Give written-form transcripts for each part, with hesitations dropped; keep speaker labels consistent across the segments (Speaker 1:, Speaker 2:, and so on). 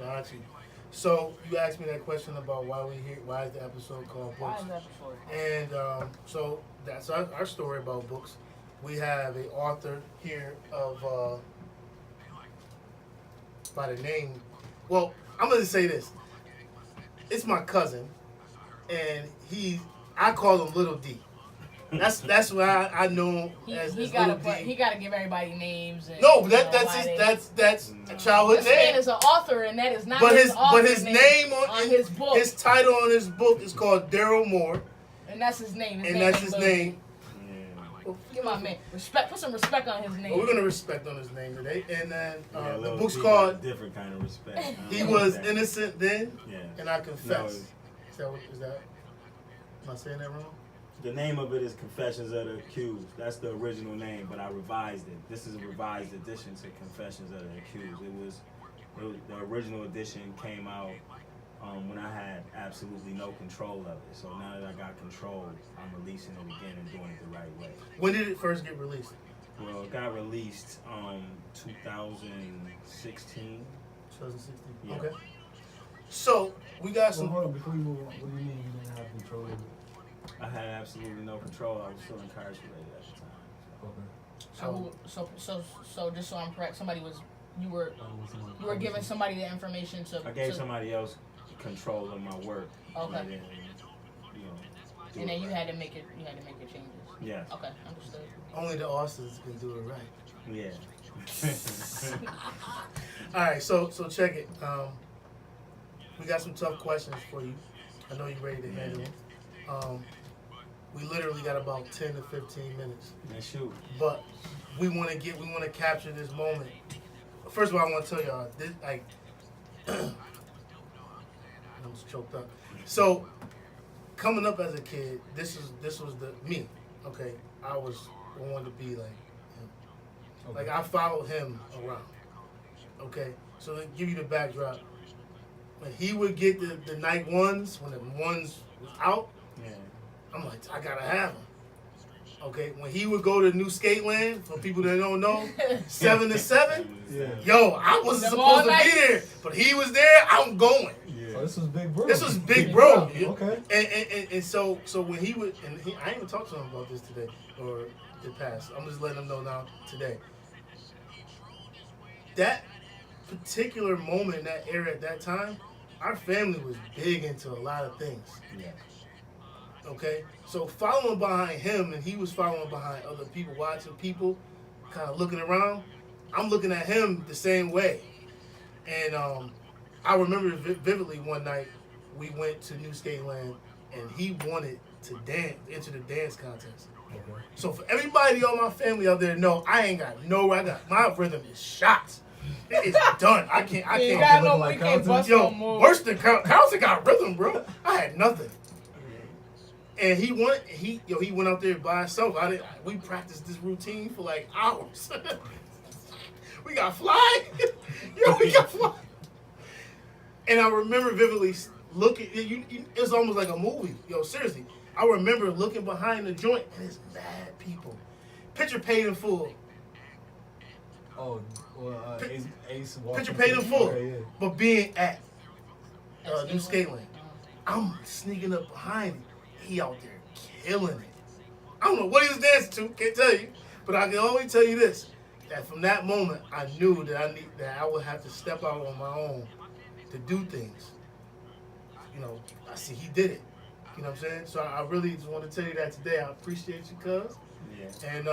Speaker 1: Got you. So you asked me that question about why we here. Why is the episode called
Speaker 2: Why
Speaker 1: Books?
Speaker 2: is that episode?
Speaker 1: And so that's our story about books. We have a author here of by the name. Well, I'm gonna say this. It's my cousin, and I call him Little D. That's why I know him as Little D.
Speaker 2: He gotta give everybody names. And,
Speaker 1: No, that's a childhood
Speaker 2: This man
Speaker 1: name.
Speaker 2: is an author, and that is not
Speaker 1: But
Speaker 2: his
Speaker 1: name
Speaker 2: on his book.
Speaker 1: His title on his book is called Daryl Moore,
Speaker 2: And that's his name.
Speaker 1: and that's his name.
Speaker 2: Give my man respect. Put some respect on his name.
Speaker 1: Well, we're gonna respect on his name today, and then the
Speaker 3: Lil
Speaker 1: book's
Speaker 3: D
Speaker 1: called
Speaker 3: got a different kind of respect.
Speaker 1: He Was Innocent Then,
Speaker 3: Yeah.
Speaker 1: and I Confess.
Speaker 3: No,
Speaker 1: Is that? Am I saying that wrong?
Speaker 3: the name of it is Confessions of the Accused. That's the original name, but I revised it. This is a revised edition to Confessions of the Accused. It was the original edition came out when I had absolutely no control of it. So now that I got control, I'm releasing it again and doing it the right way.
Speaker 1: When did it first get released?
Speaker 3: Well, it got released 2016.
Speaker 1: 2016.
Speaker 3: Yeah.
Speaker 1: Okay. So we got
Speaker 4: So
Speaker 1: some.
Speaker 4: hold on, before you move on, what do you mean you didn't have control of it?
Speaker 3: I had absolutely no control. I was still incarcerated at the time.
Speaker 4: Okay.
Speaker 2: So just so I'm correct, you were giving somebody the information to.
Speaker 3: I gave somebody else control of my work.
Speaker 2: Okay.
Speaker 3: And then, do
Speaker 2: And
Speaker 3: it
Speaker 2: then you
Speaker 3: right.
Speaker 2: had to make your changes.
Speaker 3: Yes.
Speaker 2: Okay, understood.
Speaker 1: Only the Austins can do it right.
Speaker 3: Yeah.
Speaker 1: All right, so check it. We got some tough questions for you. I know you're ready to handle them. We literally got about 10 to 15 minutes,
Speaker 3: Man, shoot.
Speaker 1: but we want to capture this moment. First of all, I want to tell y'all this, like, I was choked up. So, coming up as a kid, this was me. Okay, I wanted to be like him.
Speaker 4: Okay.
Speaker 1: Like I followed him around. Okay, so to give you the backdrop, when he would get the night ones, when the ones was out,
Speaker 3: Yeah.
Speaker 1: I'm like, I gotta have them. Okay, when he would go to New Skateland, for people that don't know, 7 to 7,
Speaker 4: Yeah.
Speaker 1: yo, I wasn't
Speaker 2: Them
Speaker 1: supposed
Speaker 2: all
Speaker 1: to
Speaker 2: night?
Speaker 1: be there, but he was there, I'm going.
Speaker 3: Yeah.
Speaker 4: Oh, this was Big Bro.
Speaker 1: This was Big Bro.
Speaker 4: Okay.
Speaker 1: And so when he would, I ain't even talked to him about this today, or the past. I'm just letting him know now today. That particular moment, that era at that time, our family was big into a lot of things.
Speaker 3: Yeah.
Speaker 1: Okay? So following behind him, and he was following behind other people, watching people, kind of looking around, I'm looking at him the same way. And I remember vividly one night, we went to New Skateland, and he wanted to enter the dance contest.
Speaker 4: Okay.
Speaker 1: So for everybody on my family out there, know I got my rhythm is shot. It is done. I can't.
Speaker 2: You got no,
Speaker 4: like
Speaker 2: we can't
Speaker 4: Carlton?
Speaker 2: bust no
Speaker 1: Yo,
Speaker 2: more.
Speaker 1: worse than Carlton got rhythm, bro. I had nothing. And he went out there by himself. We practiced this routine for like hours. We got fly. We got fly. And I remember vividly looking. It was almost like a movie. Yo, seriously. I remember looking behind the joint, and it's mad people. Picture paid in full.
Speaker 4: Oh, well, Ace walked
Speaker 1: Picture
Speaker 4: into
Speaker 1: paid in
Speaker 4: the-
Speaker 1: full.
Speaker 4: Okay, yeah.
Speaker 1: But being at New Skateland. I'm sneaking up behind him. He out there killing it. I don't know what he was dancing to, can't tell you. But I can only tell you this, that from that moment, I knew that I would have to step out on my own to do things. You know, I see he did it. You know what I'm saying? So I really just want to tell you that today. I appreciate you, cuz.
Speaker 3: Yeah.
Speaker 1: And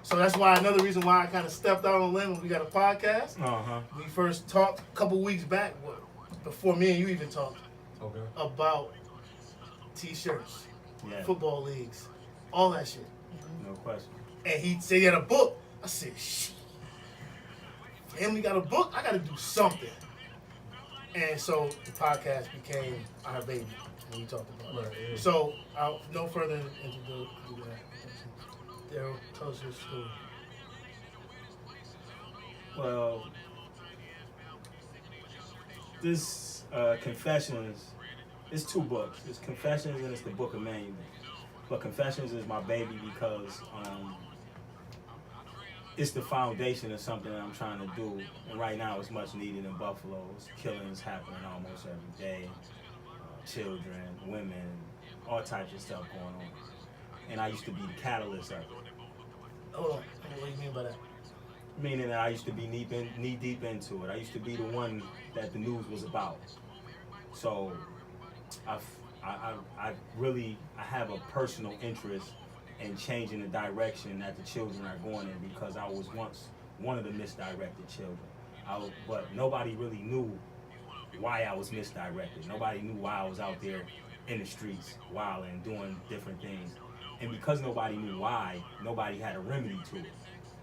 Speaker 1: so that's why another reason why I kind of stepped out on a limb when we got a podcast.
Speaker 3: Uh-huh.
Speaker 1: We first talked a couple weeks back, before me and you even talked,
Speaker 4: Okay.
Speaker 1: about T-shirts,
Speaker 3: Yeah.
Speaker 1: football leagues, all that shit.
Speaker 3: No question.
Speaker 1: And he said he had a book. I said, shit. Family got a book? I got to do something. And so the podcast became our baby when we talked about it.
Speaker 4: Right, yeah.
Speaker 1: So, no further into that. Daryl, tell us your story.
Speaker 3: Well, this Confessions, it's two books. It's Confessions and it's the Book of Manual. But Confessions is my baby because it's the foundation of something that I'm trying to do. And right now it's much needed in Buffalo. It's killings happening almost every day. Children, women, all types of stuff going on. And I used to be the catalyst of it.
Speaker 1: Hold on. What do you mean by that?
Speaker 3: Meaning that I used to be knee deep into it. I used to be the one that the news was about. So I have a personal interest in changing the direction that the children are going in, because I was once one of the misdirected children. But nobody really knew why I was misdirected. Nobody knew why I was out there in the streets wilding, doing different things. And because nobody knew why, nobody had a remedy to it.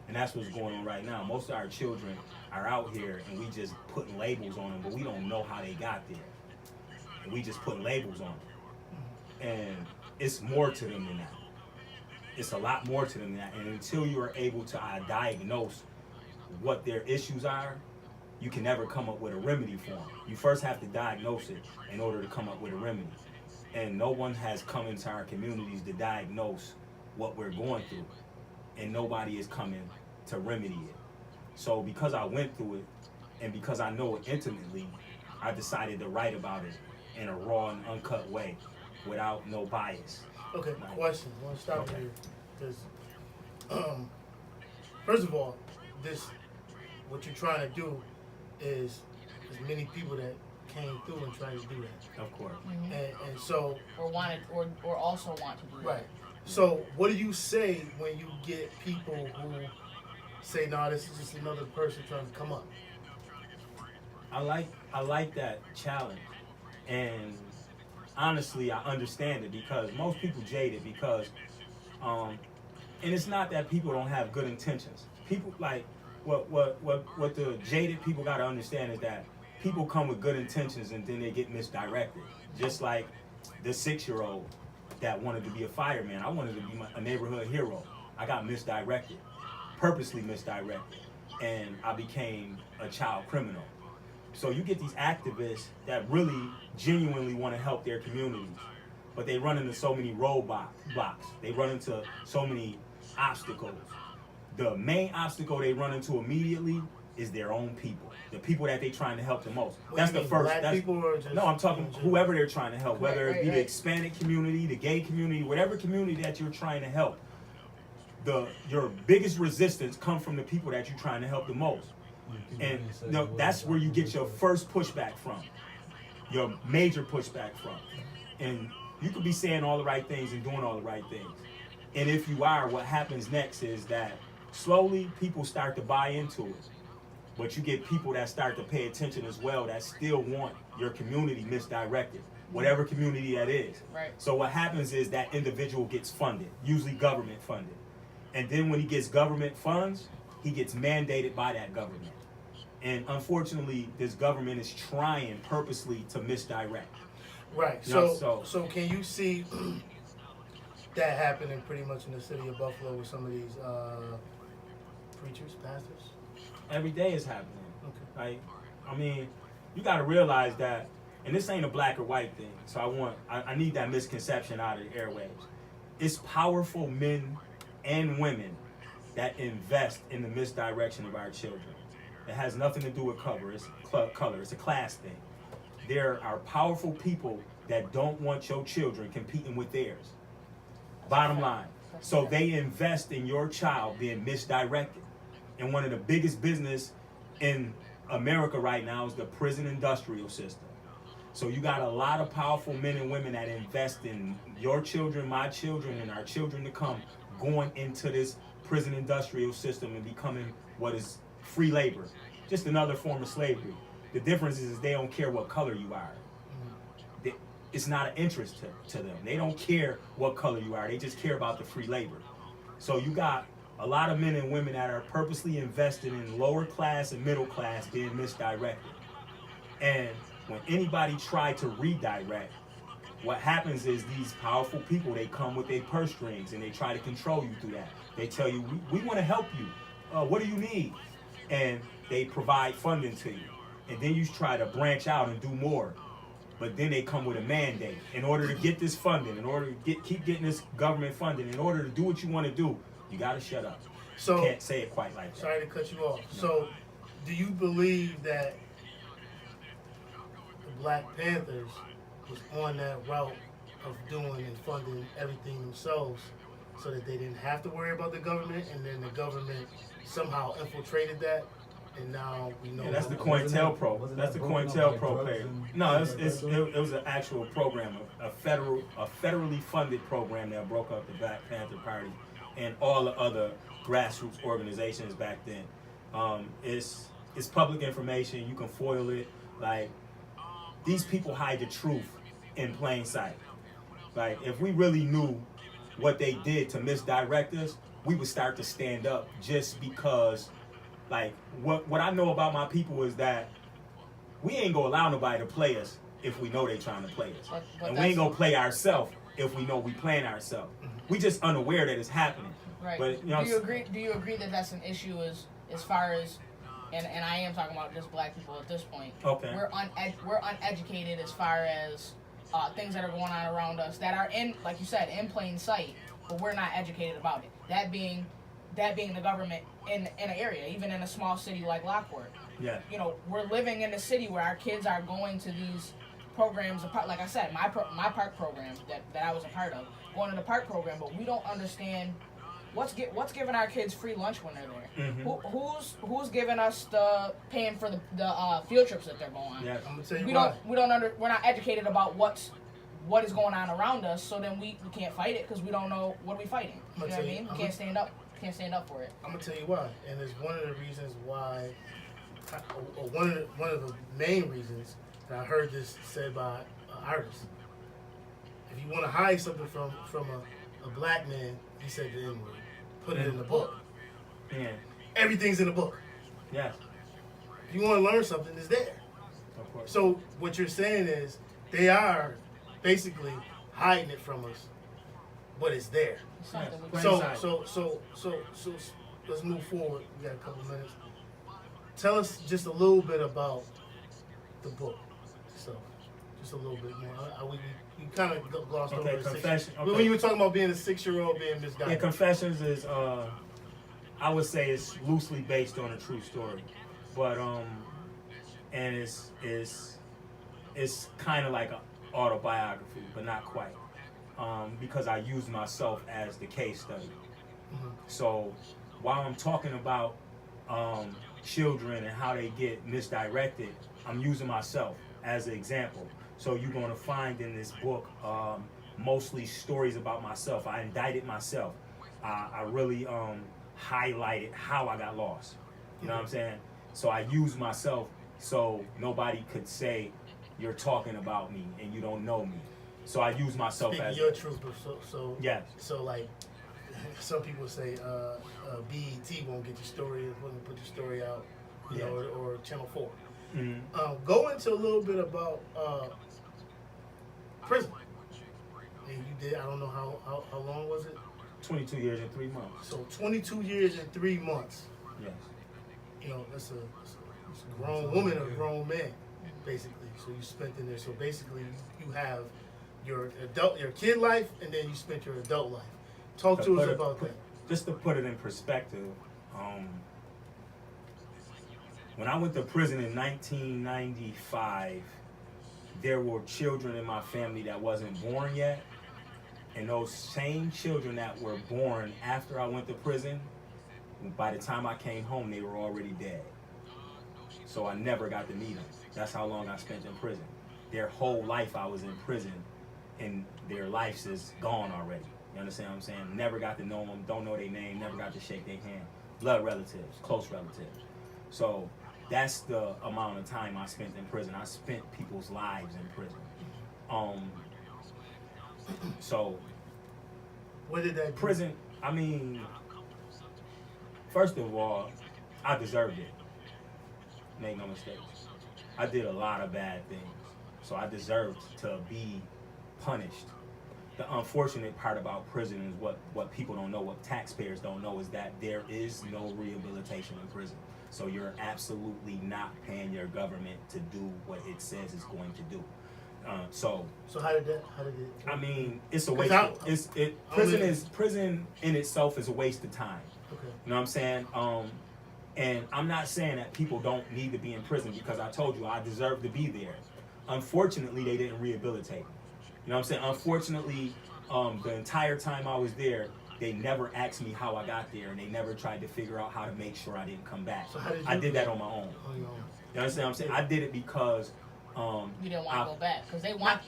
Speaker 3: And that's what's going on right now. Most of our children are out here and we just putting labels on them, but we don't know how they got there. And we just putting labels on them. And it's more to them than that. It's a lot more to them than that. And until you are able to diagnose what their issues are, you can never come up with a remedy for them. You first have to diagnose it in order to come up with a remedy. And no one has come into our communities to diagnose what we're going through. And nobody is coming to remedy it. So because I went through it, and because I know it intimately, I decided to write about it in a raw and uncut way, without no bias.
Speaker 1: Okay, question. I want to stop
Speaker 3: Okay.
Speaker 1: here. Because, first of all, what you're trying to do is there's many people that came through and tried to do that.
Speaker 3: Of course.
Speaker 1: And so,
Speaker 2: Or wanted, or also want to do that.
Speaker 1: right. So what do you say when you get people who say, "No, this is just another person trying to come up"?
Speaker 3: I like that challenge, and honestly, I understand it, because most people jaded because, and it's not that people don't have good intentions. People like what the jaded people got to understand is that people come with good intentions and then they get misdirected. Just like the 6-year-old that wanted to be a fireman. I wanted to be a neighborhood hero. I got misdirected, purposely misdirected, and I became a child criminal. So you get these activists that really genuinely want to help their communities, but they run into so many roadblocks. They run into so many obstacles. The main obstacle they run into immediately is their own people, the people that they're trying to help the most.
Speaker 1: What
Speaker 3: That's
Speaker 1: do you
Speaker 3: the
Speaker 1: mean,
Speaker 3: first.
Speaker 1: black people or just
Speaker 3: No, I'm talking
Speaker 1: in general?
Speaker 3: whoever they're trying to help, whether it be the
Speaker 2: Right.
Speaker 3: Hispanic community, the gay community, whatever community that you're trying to help. Your biggest resistance come from the people that you're trying to help the most. And that's where you get your first pushback from, your major pushback from. And you could be saying all the right things and doing all the right things. And if you are, what happens next is that slowly people start to buy into it. But you get people that start to pay attention as well, that still want your community misdirected, whatever community that is.
Speaker 2: Right.
Speaker 3: So what happens is that individual gets funded, usually government funded. And then when he gets government funds, he gets mandated by that government. And unfortunately, this government is trying purposely to misdirect.
Speaker 1: Right.
Speaker 3: You know,
Speaker 1: So can you see that happening pretty much in the city of Buffalo with some of these preachers, pastors?
Speaker 3: Every day is happening.
Speaker 1: Okay.
Speaker 3: Like, I mean, you got to realize that, and this ain't a black or white thing. So I need that misconception out of the airwaves. It's powerful men and women that invest in the misdirection of our children. It has nothing to do with color. It's a class thing. There are powerful people that don't want your children competing with theirs. Bottom line. So they invest in your child being misdirected. And one of the biggest business in America right now is the prison industrial system. So you got a lot of powerful men and women that invest in your children, my children, and our children to come, going into this prison industrial system and becoming what is free labor, just another form of slavery. The difference is they don't care what color you are. It's not an interest to them. They don't care what color you are. They just care about the free labor. So you got a lot of men and women that are purposely invested in lower class and middle class being misdirected. And when anybody try to redirect, what happens is these powerful people, they come with their purse strings and they try to control you through that. They tell you, we want to help you. What do you need? And they provide funding to you. And then you try to branch out and do more. But then they come with a mandate. In order to get this funding, in order to keep getting this government funding, in order to do what you want to do, you got to shut up.
Speaker 1: So
Speaker 3: Can't say it quite like that.
Speaker 1: sorry to cut you off. So, do you believe that the Black Panthers was on that route of doing and funding everything themselves, so that they didn't have to worry about the government, and then the government somehow infiltrated that, and now we know.
Speaker 3: Yeah, that's the
Speaker 4: Wasn't that-
Speaker 3: COINTELPRO.
Speaker 4: wasn't
Speaker 3: That's the
Speaker 4: that broken up
Speaker 3: COINTELPRO
Speaker 4: like
Speaker 3: pay.
Speaker 4: drugs and
Speaker 3: No,
Speaker 4: things like that,
Speaker 3: it was an actual program, a federally funded program that broke up the Black Panther Party and all the other grassroots organizations back then. It's public information. You can foil it. Like, these people hide the truth in plain sight. Like, if we really knew what they did to misdirect us, we would start to stand up just because, like, what I know about my people is that we ain't gonna allow nobody to play us if we know they trying to play us.
Speaker 2: But
Speaker 3: And we ain't gonna play ourselves if we know we playing ourselves. We just unaware that it's happening.
Speaker 2: Right.
Speaker 3: But, you know,
Speaker 2: do you agree? Do you agree that that's an issue as far as, and I am talking about just black people at this point.
Speaker 3: Okay.
Speaker 2: We're uneducated as far as things that are going on around us that are in, like you said, in plain sight, but we're not educated about it. That being the government in an area, even in a small city like Lockport.
Speaker 3: Yeah.
Speaker 2: You know, we're living in a city where our kids are going to these programs. Like I said, my park program that I was a part of, going to the park program, but we don't understand what's giving our kids free lunch when they're there.
Speaker 3: Mm-hmm.
Speaker 2: Who's giving us the paying for the field trips that they're going on?
Speaker 3: Yeah.
Speaker 1: I'm gonna tell you
Speaker 2: We're
Speaker 1: why.
Speaker 2: not educated about what is going on around us, so then we can't fight it because we don't know what are we fighting. You know what I mean? We can't stand up for it.
Speaker 1: I'm gonna tell you why, and it's one of the reasons why, or one of the main reasons that I heard this said by an artist. If you want to hide something from a black man, he said the N-word. Put it in the book.
Speaker 3: Yeah.
Speaker 1: Everything's in the book.
Speaker 3: Yeah.
Speaker 1: If you want to learn something, it's there.
Speaker 3: Of course.
Speaker 1: So what you're saying is they are basically hiding it from us, but it's there.
Speaker 2: It's something
Speaker 3: Yes.
Speaker 2: we
Speaker 1: So,
Speaker 3: Inside.
Speaker 1: so let's move forward. We got a couple minutes. Tell us just a little bit about the book. So, just a little bit more. We kind of glossed
Speaker 3: Okay,
Speaker 1: over the
Speaker 3: confession.
Speaker 1: When
Speaker 3: Okay.
Speaker 1: you were talking about being a 6-year-old being misguided.
Speaker 3: Yeah, Confessions is I would say it's loosely based on a true story, but and it's kind of like an autobiography, but not quite, because I use myself as the case study.
Speaker 1: Mhm.
Speaker 3: So while I'm talking about children and how they get misdirected, I'm using myself as an example. So you're going to find in this book mostly stories about myself. I indicted myself. I really highlighted how I got lost. You know what I'm saying? So I used myself so nobody could say you're talking about me and you don't know me. So I use myself
Speaker 1: Speaking
Speaker 3: as
Speaker 1: your truth, but so
Speaker 3: yes.
Speaker 1: So like some people say, BET won't get your story, won't put your story out, you
Speaker 3: Yeah.
Speaker 1: know, or Channel 4.
Speaker 3: Mhm.
Speaker 1: Go into a little bit about prison. And you did. I don't know how long was it.
Speaker 3: 22 years and 3 months.
Speaker 1: So 22 years and 3 months.
Speaker 3: Yes.
Speaker 1: You know, that's a grown woman or a grown man, basically. So you spent in there. So basically, you have your kid life, and then you spent your adult life. Talk to us about that.
Speaker 3: Just to put it in perspective, when I went to prison in 1995, there were children in my family that wasn't born yet. And those same children that were born after I went to prison, by the time I came home, they were already dead. So I never got to meet them. That's how long I spent in prison. Their whole life I was in prison, and their lives is gone already. You understand what I'm saying? Never got to know them, don't know their name, never got to shake their hand. Blood relatives, close relatives. So that's the amount of time I spent in prison. I spent people's lives in prison. So
Speaker 1: What did that do?
Speaker 3: prison, I mean, first of all, I deserved it. Make no mistakes. I did a lot of bad things. So I deserved to be punished. The unfortunate part about prison is what people don't know, what taxpayers don't know, is that there is no rehabilitation in prison. So you're absolutely not paying your government to do what it says it's going to do. So
Speaker 1: how did it?
Speaker 3: I mean, it's a waste. Prison in itself is a waste of time.
Speaker 1: Okay.
Speaker 3: You know what I'm saying? And I'm not saying that people don't need to be in prison because I told you I deserve to be there. Unfortunately, they didn't rehabilitate me. You know what I'm saying? Unfortunately, the entire time I was there, they never asked me how I got there, and they never tried to figure out how to make sure I didn't come back.
Speaker 1: So how did you
Speaker 3: I did
Speaker 1: do
Speaker 3: that
Speaker 1: it?
Speaker 3: on my own.
Speaker 1: On your own.
Speaker 3: You understand what I'm saying? I did it because
Speaker 2: You didn't want to go back because they want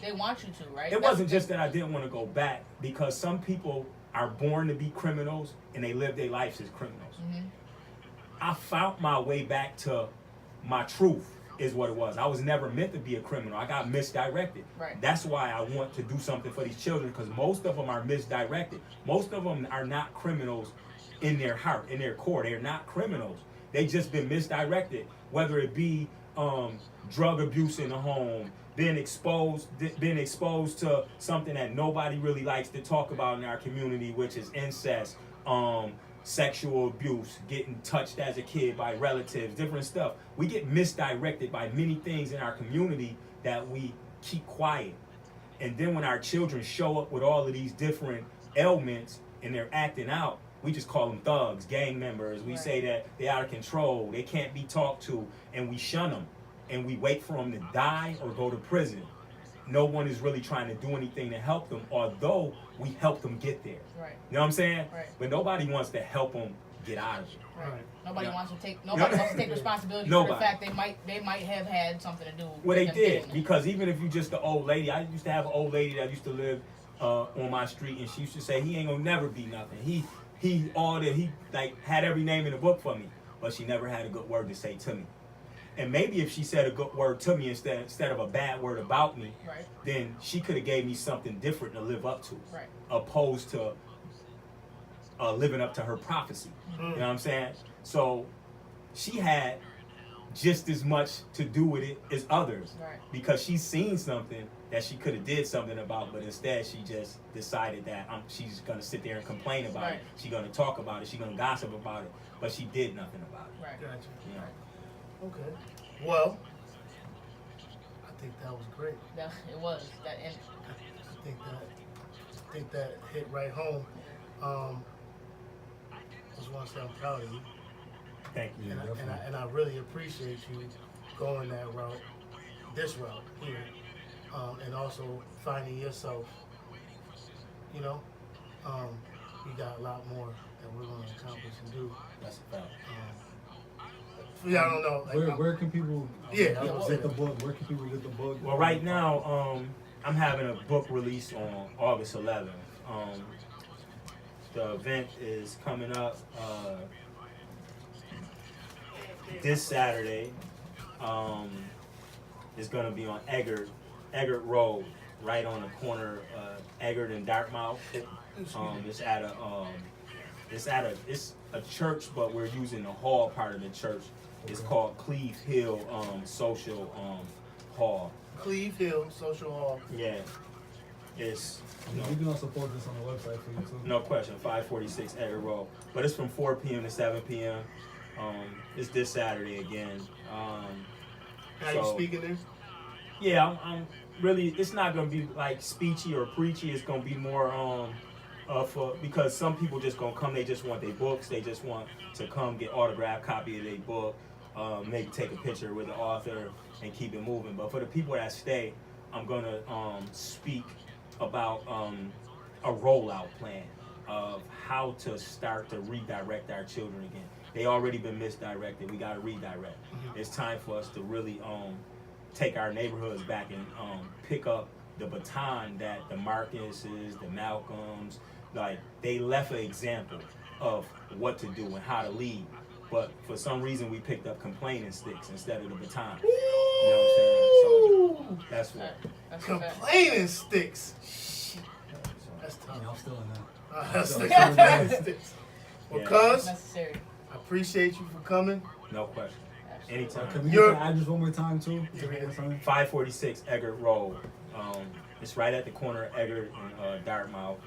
Speaker 2: you to, right?
Speaker 3: it wasn't just that I didn't want to go back, because some people are born to be criminals and they live their lives as criminals.
Speaker 2: Mm-hmm.
Speaker 3: I found my way back to my truth, is what it was. I was never meant to be a criminal. I got misdirected.
Speaker 2: Right.
Speaker 3: That's why I want to do something for these children, because most of them are misdirected. Most of them are not criminals in their heart, in their core. They're not criminals. They just been misdirected, whether it be drug abuse in the home, being exposed to something that nobody really likes to talk about in our community, which is incest, sexual abuse, getting touched as a kid by relatives, different stuff. We get misdirected by many things in our community that we keep quiet. And then when our children show up with all of these different ailments and they're acting out, we just call them thugs, gang members. We say that they're out of control, they can't be talked to, and we shun them. And we wait for them to die or go to prison. No one is really trying to do anything to help them, although we help them get there.
Speaker 2: Right.
Speaker 3: You know what I'm saying?
Speaker 2: Right.
Speaker 3: But nobody wants to help them get out of it.
Speaker 2: Right. Nobody
Speaker 3: Yeah.
Speaker 2: wants to take responsibility for
Speaker 3: Nobody.
Speaker 2: the fact they might have had something to do with
Speaker 3: Well, they
Speaker 2: them
Speaker 3: did,
Speaker 2: getting them.
Speaker 3: because even if you just an old lady, I used to have an old lady that used to live on my street, and she used to say he ain't gonna never be nothing. He like had every name in the book for me, but she never had a good word to say to me. And maybe if she said a good word to me instead of a bad word about me,
Speaker 2: Right.
Speaker 3: then she could have gave me something different to live up to,
Speaker 2: Right.
Speaker 3: opposed to living up to her prophecy. You know what I'm saying? So she had just as much to do with it as others,
Speaker 2: Right.
Speaker 3: because she's seen something that she could have did something about, but instead she just decided that she's gonna sit there and complain about
Speaker 2: Right.
Speaker 3: it. She's gonna talk about it. She's gonna gossip about it, but she did nothing about it.
Speaker 2: Right.
Speaker 1: Gotcha.
Speaker 3: You know?
Speaker 1: Okay. Well, I think that was great.
Speaker 2: It was that, and
Speaker 1: I think that hit right home. Just want to say I'm proud of you,
Speaker 3: Thank you.
Speaker 1: and I really appreciate you going that route, this route here, and also finding yourself. You know, you got a lot more that we're going to accomplish and do.
Speaker 3: That's a fact.
Speaker 1: Yeah, I don't know. Like,
Speaker 4: Where can people
Speaker 1: Yeah,
Speaker 4: get the book? Where can people get the book?
Speaker 3: Well, right now, I'm having a book release on August 11th. The event is coming up this Saturday. It's going to be on Eggert Road, right on the corner of Eggert and Dartmouth. It's a church, but we're using the hall part of the church. It's called Cleve Hill Social Hall.
Speaker 1: Cleve Hill Social Hall.
Speaker 3: Yeah, it's
Speaker 4: You can also post this on the website for you too.
Speaker 3: no question, 546 Eggert Road. But it's from 4 p.m. to 7 p.m. It's this Saturday again.
Speaker 1: How you speaking there?
Speaker 3: Yeah, I'm really. It's not gonna be like speechy or preachy. It's gonna be more for, because some people just gonna come. They just want their books. They just want to come get autographed copy of their book. Maybe take a picture with the author and keep it moving. But for the people that stay, I'm gonna speak about a rollout plan of how to start to redirect our children again. They already been misdirected. We got to redirect. It's time for us to really take our neighborhoods back and pick up the baton that the Marcuses, the Malcolms, like they left an example of what to do and how to lead. But for some reason, we picked up complaining sticks instead of the baton. You know what I'm saying? So that's what.
Speaker 2: that's a fact.
Speaker 1: Complaining sticks. That's tough.
Speaker 4: Yeah, I'm still in that.
Speaker 1: That's
Speaker 4: So-
Speaker 1: the complaining sticks. Well,
Speaker 3: Yeah.
Speaker 1: cuz,
Speaker 2: Necessary.
Speaker 1: I appreciate you for coming.
Speaker 3: No question.
Speaker 2: Absolutely.
Speaker 3: Anytime.
Speaker 4: Can we
Speaker 1: You're-
Speaker 4: get the address one more time too? One more time?
Speaker 3: 546 Eggert Road. It's right at the corner of Eggert and Dartmouth.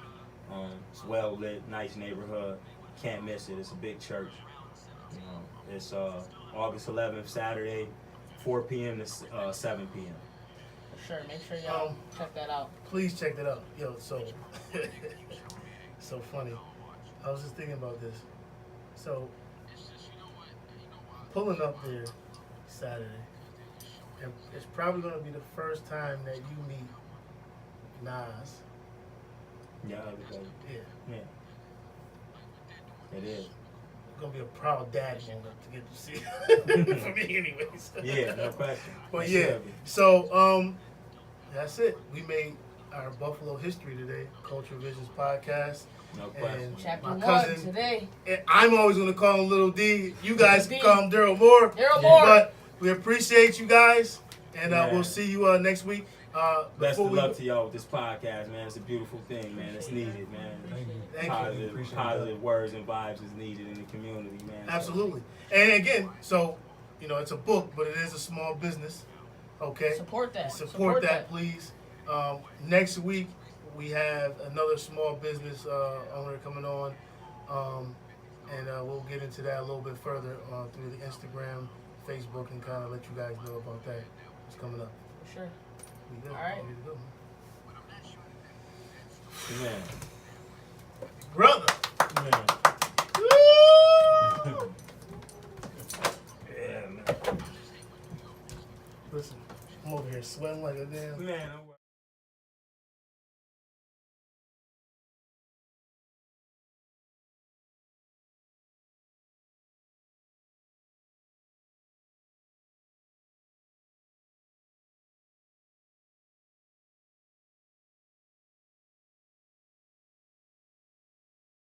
Speaker 3: It's well lit, nice neighborhood. Can't miss it. It's a big church. It's August 11th, Saturday, 4 p.m. to 7 p.m.
Speaker 2: For sure. Make sure y'all check that out.
Speaker 1: Please check that out. Yo, so funny. I was just thinking about this. So, pulling up there Saturday, and it's probably going to be the first time that you meet Nas.
Speaker 3: Yeah, because,
Speaker 1: Yeah.
Speaker 3: yeah. It is.
Speaker 1: It's going to be a proud dad moment to get to see for me anyways.
Speaker 3: Yeah, no question.
Speaker 1: But
Speaker 3: It
Speaker 1: yeah,
Speaker 3: should be.
Speaker 1: so that's it. We made our Buffalo history today, Culture Visions podcast.
Speaker 3: No question.
Speaker 1: And
Speaker 2: Chapter
Speaker 1: my
Speaker 2: 1
Speaker 1: cousin,
Speaker 2: today.
Speaker 1: and I'm always going to call him Little D. You guys
Speaker 2: D.
Speaker 1: can call him Daryl Moore.
Speaker 2: Daryl Moore.
Speaker 1: But we appreciate you guys, and
Speaker 3: Yeah.
Speaker 1: we'll see you next week.
Speaker 3: Best
Speaker 1: Before
Speaker 3: of
Speaker 1: we
Speaker 3: luck to y'all with this podcast, man. It's a beautiful thing, man. It's needed, man.
Speaker 4: Thank you.
Speaker 1: Thank you.
Speaker 3: Positive,
Speaker 4: Appreciate
Speaker 3: positive words and vibes is needed in the community, man.
Speaker 1: Absolutely. And again, so, it's a book, but it is a small business. Okay?
Speaker 2: Support that.
Speaker 1: Support that, please. Next week, we have another small business owner coming on. And we'll get into that a little bit further through the Instagram, Facebook, and kind of let you guys know about that. It's coming up.
Speaker 2: For sure.
Speaker 1: We good.
Speaker 2: All right.
Speaker 1: We good, man.
Speaker 3: Man.
Speaker 1: Brother!
Speaker 3: Man.
Speaker 1: Woo!
Speaker 3: Yeah, man.
Speaker 1: Listen, I'm over here sweating like a damn.
Speaker 3: Man,